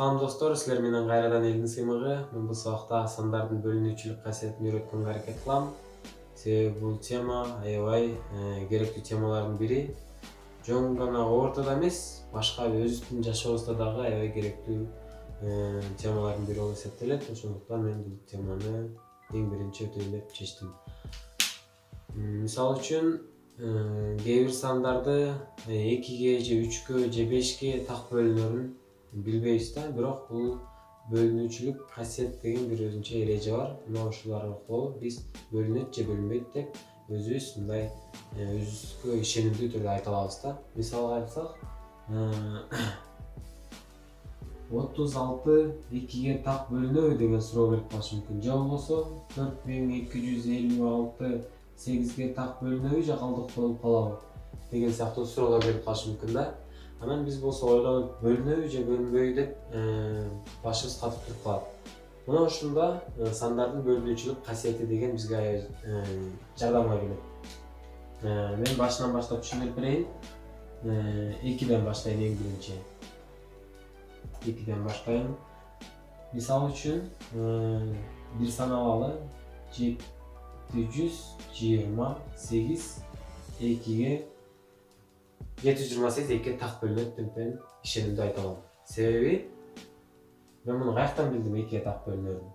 Салам достор, силер менен кайрадан элдин сыймыгы. Мен бул сабакта сандардын бөлүнүүчүлүк касиетин үйрөткөнгө аракет кылам. Себеби бул тема аябай керектүү темалардын бири. Жөн гана ортодо эмес, башка өзүбүздүн жашообузда дагы аябай керектүү темалардын бири болуп эсептелет. Ошондуктан мен бул теманы эң биринчи өтөйлөп чечтим. Мисалы үчүн, кээ бир сандарды 2ге же 3кө же 5ке так бөлүнөрүн билбейбиз да, бирок бул бөлүнүүчүлүк касиет деген бир өзүнчө эреже бар. Мына ушулар аркылуу биз бөлүнөт же бөлүнбөйт деп өзүбүз мындай өзүбүзгө ишенимдүү түрдө айта алабыз да. Мисалга айтсак, 36 2ге так бөлүнөбү деген суроо келип калышы мүмкүн. Же болбосо 4256 8ге так бөлүнөбү же калдык болуп калабы деген сыяктуу суроолор келип калышы мүмкүн да. Анан биз болсо ойлонуп бөлүнөбү же бөлүнбөйбү деп башыбыз катып туруп калат. Мына ушунда сандардын бөлүнүүчүлүк касиети деген бизге жардамга келет. Мен башынан баштап түшүндүрүп берейин. 2ден баштайын эң биринчи. 2ден баштайм. Мисалы үчүн, бир сан алалы 728 2ге 728 2ге так бөлүнөт деп мен ишенимдүү айта алам. Себеби мен муну каяктан билдим 2ге так бөлүнөрүн?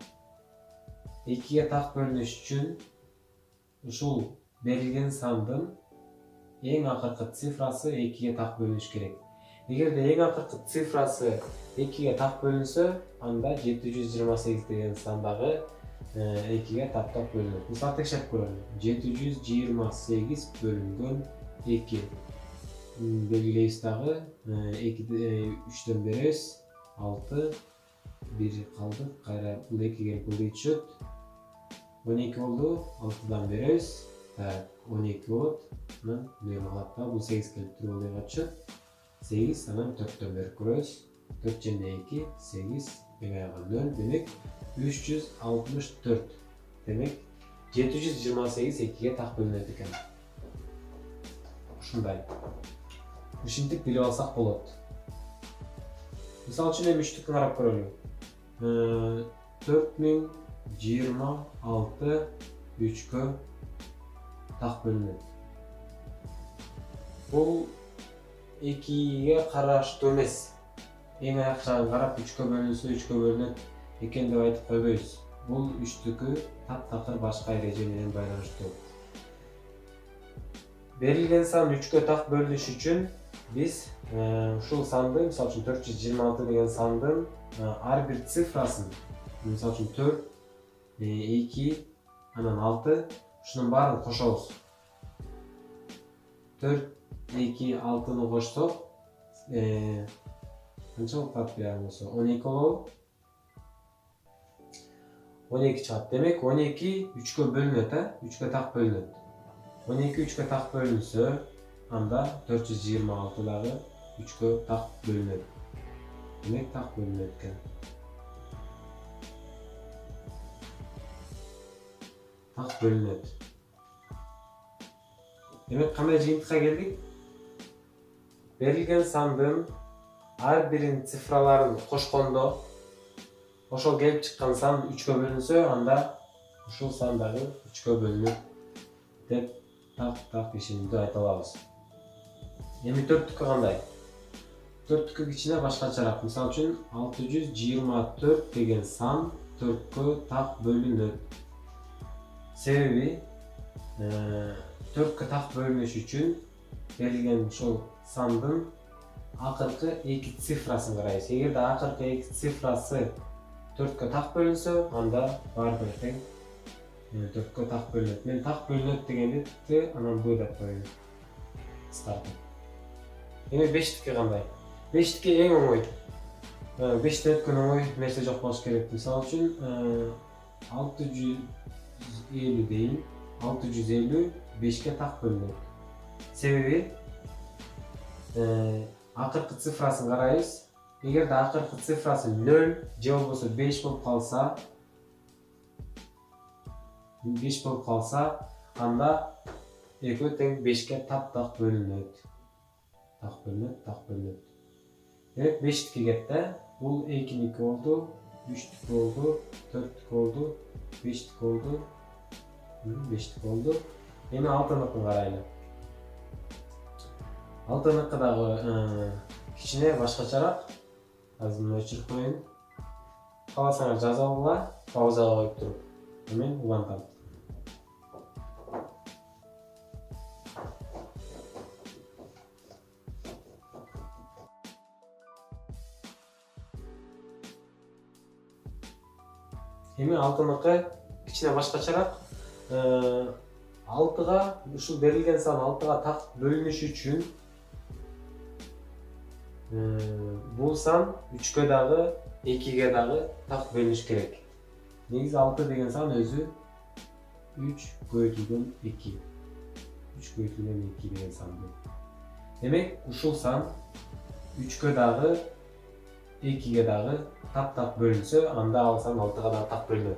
2ге так бөлүнүш үчүн ушул берилген сандын эң акыркы цифрасы 2ге так бөлүнүш керек. Эгерде эң акыркы цифрасы 2ге так бөлүнсө, анда 728 деген сан дагы 2ге таптап бөлүнөт. Мисалы текшерип көрөлү. 728 бөлүнгөн 2. Белгилейбиз дагы, 3дөн беребиз, 6, 1 калды, кайра бул 2 келип бул 2 түшөт. 12 болду, 6дан беребиз, 12 болот. Анан бул калат да, бул 8 келип туруп бул түшөт. 8, анан 4төн берип көрөбүз. 4 жана 2, 8, аягы 0, демек 364. Демек 728 2ге так бөлүнөт экен. Ушундай. Ушинтип билип алсак болот. Мисалы үчүн эми 3түккө карап көрөлү. 4026 3кө так бөлүнөт. Бул 2ге караштуу эмес. Эң аяк жагын карап 3кө бөлүнсө 3кө бөлүнөт экен деп айтып койбойбуз. Бул 3түкү таптакыр башка эреже менен байланыштуу. Берилген сан 3кө так бөлүнүш үчүн биз ушул санды, мисалы үчүн 426 деген сандын ар бир цифрасын, мисалы үчүн 4, 2, анан 6, ушунун баарын кошобуз. 4, 2, 6-ны кошсок, канча болуп калат бирок болсо? 12 болобу? 12 чыгат. Демек 12 3кө бөлүнөт, 3кө так бөлүнөт. 12 3кө так бөлүнсө, анда 426 дагы 3кө так бөлүнөт. Демек так бөлүнөт экен. Так бөлүнөт. Демек кандай жыйынтыкка келдик? Берилген сандын ар бирин цифраларын кошкондо, ошол келип чыккан сан 3кө бөлүнсө, анда ушул сан дагы 3кө бөлүнөт деп так ишенимдүү айта алабыз. Эми 4түккө кандай? 4түккө кичине башкачараак. Мисалы үчүн 624 деген сан 4кө так бөлүнөт. Себеби 4кө так бөлүнүш үчүн берилген ушул сандын акыркы 2 цифрасын карайбыз. Эгерде акыркы 2 цифрасы 4кө так бөлүнсө, анда баары бир тең 4кө так бөлүнөт. Мен так бөлүнөт дегенди анан б деп коеюн. Кыскартып. Эми 5тикке кандай? 5тикке эң оңой. 5тен өткөн оңой нерсе жок болуш керек. Мисалы үчүн 650 дейин. 650 5ке так бөлүнөт. Себеби акыркы цифрасын карайбыз. Эгерде акыркы цифрасы 0 же болбосо 5 болуп калса, анда экөө тең 5ке таптак бөлүнөт. Так бөлүнөт. Демек 5тикке кетти. Бул 2'ник oldu, 3'lük oldu, 4'lük oldu, 5'lik oldu, 5'lik oldu. Endi 6'nыкын карайлы. 6'ныкы дагы кичине башкачараак. Азыр мына өчүрүп коеюн. Кааласаңар жаза алгыла, паузага коюп туруп. Мен улантам. Эми 6'ныкы кичине башкачараак. 6'га ушул берилген сан 6'га так бөлүнүшү үчүн бул сан 3'кө дагы 2'ге дагы так бөлүнүш керек. Негизи 6 деген сан өзү 3 көбөйтүлгөн 2. 3 көбөйтүлгөн 2 деген сан бул. Демек ушул сан 3'кө дагы 2'ге дагы так бөлүнсө, анда ал сан 6'га дагы так бөлүнөт.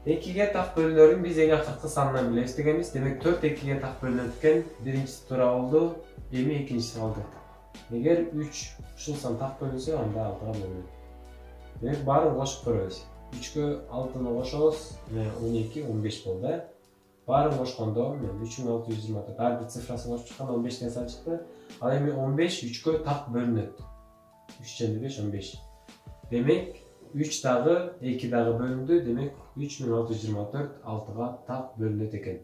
2'ге так бөлүнөрүн биз эң акыркы сандан билебиз дегенбиз. Демек 4 2'ге так бөлүнөт экен. Биринчиси туура болду. Эми экинчиси калды. Эгер 3 ушул сан так бөлүнсө, анда 6'га бөлүнөт. Демек баарын кошуп көрөбүз. 3'кө 6'ны кошобуз, 12, 15 болду. Баарын кошкондо 3624. Ар бир цифрасын кошуп чыкканда 15 деген сан чыкты. Ал эми 15 3'кө так бөлүнөт. 3 × 5 15. Демек 3 дагы 2 дагы бөлүндү. Демек 3624 6'га так бөлүнөт экен.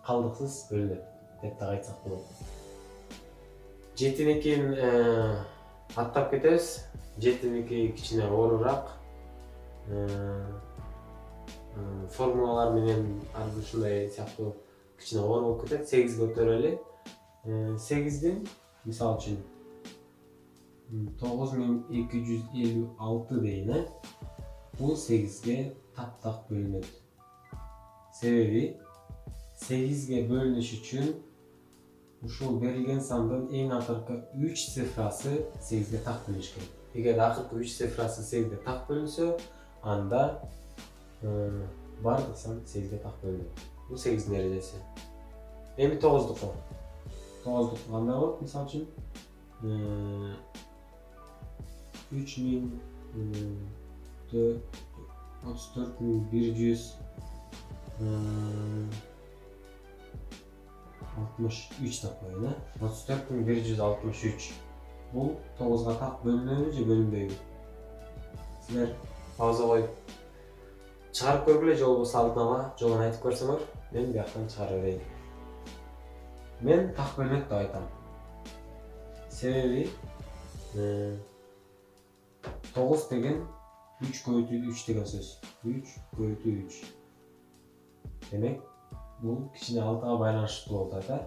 Калдыксыз бөлүнөт деп так айтсак болот. 7'никин аттап кетебиз. 7'ники кичине оорураак. Формулалар менен ар бир ушундай сыяктуу кичине оор болуп кетет. 8'ге көтөрөлү. 8'дин мисалы үчүн 9256 дейин. Бул 8'ге так бөлүнөт. Себеби 8'ге бөлүнүш үчүн ушул берилген сандын эң акыркы 3 цифрасы 8'ге так бөлүнүш керек. Эгер акыркы 3 цифрасы 8'ге так бөлүнсө, анда бардык сан 8'ге так бөлүнөт. Бул 8'дин эрежеси. Эми 9'дуку. 9'дуку кандай болот? Мисалы үчүн 34163 деп коеюн. 34163. Бул 9'га так бөлүнөбү же бөлүнбөйбү? Силер пауза коюп чыгарып көргүлө, же болбосо алдын ала жолун айтып көрсөңөр, мен бияктан чыгарып берейин. Мен так бөлүнөт деп айтам. Себеби 9 деген 3 көбөйтүү 3 деген сөз. 3 көбөйтүү 3. Демек, бул кичине 6'га байланыштуу болуп атат.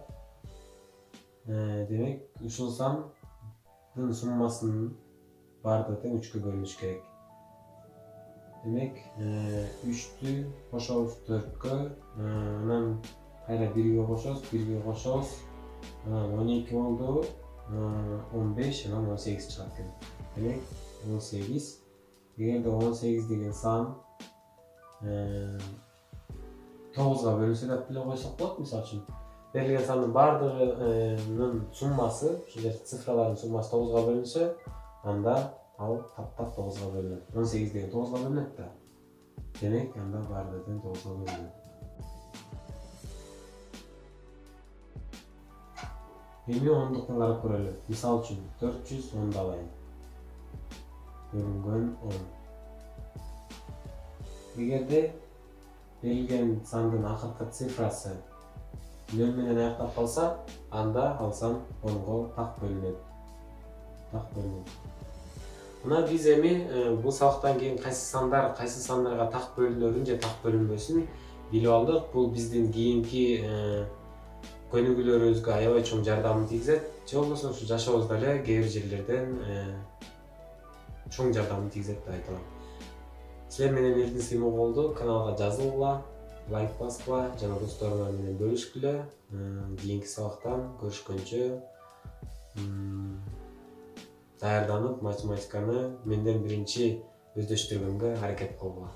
Демек, ушул сандын суммасынын бардыгы тең 3'кө бөлүнүш керек. Демек, 3'тү кошобуз 4'кө, анан кайра 1'ге кошобуз, 1'ге кошобуз, анан 12 болду, 15, анан 18 чыгат экен. Демек, 18. Эгерде 18 деген сан 9'га бөлүнсө деп деле койсок болот. Мисалы үчүн, берилген сандын бардыгынын суммасы, ушул цифралардын суммасы 9'га бөлүнсө, анда ал таптак 9'га бөлүнөт. 18 деген 9'га бөлүнөт да. Демек, анда бардыгы тең 9'га бөлүнөт. Эми 10'дукун карап көрөлү. Мисалы үчүн 410 алайын. Бөлүнгөн 10. Эгерде берилген сандын акыркы цифрасы 0 менен аяктап калса, анда ал сан 10'го так бөлүнөт. Мына биз эми бул сабактан кийин кайсы сандарга так бөлүнөрүн же так бөлүнбөсүн билип алдык. Бул биздин кийинки көнүгүүлөрүбүзгө аябай чоң жардамын тийгизет. Же болбосо ушу жашообузда эле кээ бир жерлерден чоң жардамын тийгизет деп айта алам. Силер менен Эрдин Сыймок болду. Каналга жазылгыла, лайк баскыла жана досторуңар менен бөлүшкүлө. Кийинки сабактан көрүшкөнчө даярданып математиканы менден биринчи өздөштүргөнгө аракет кылгыла.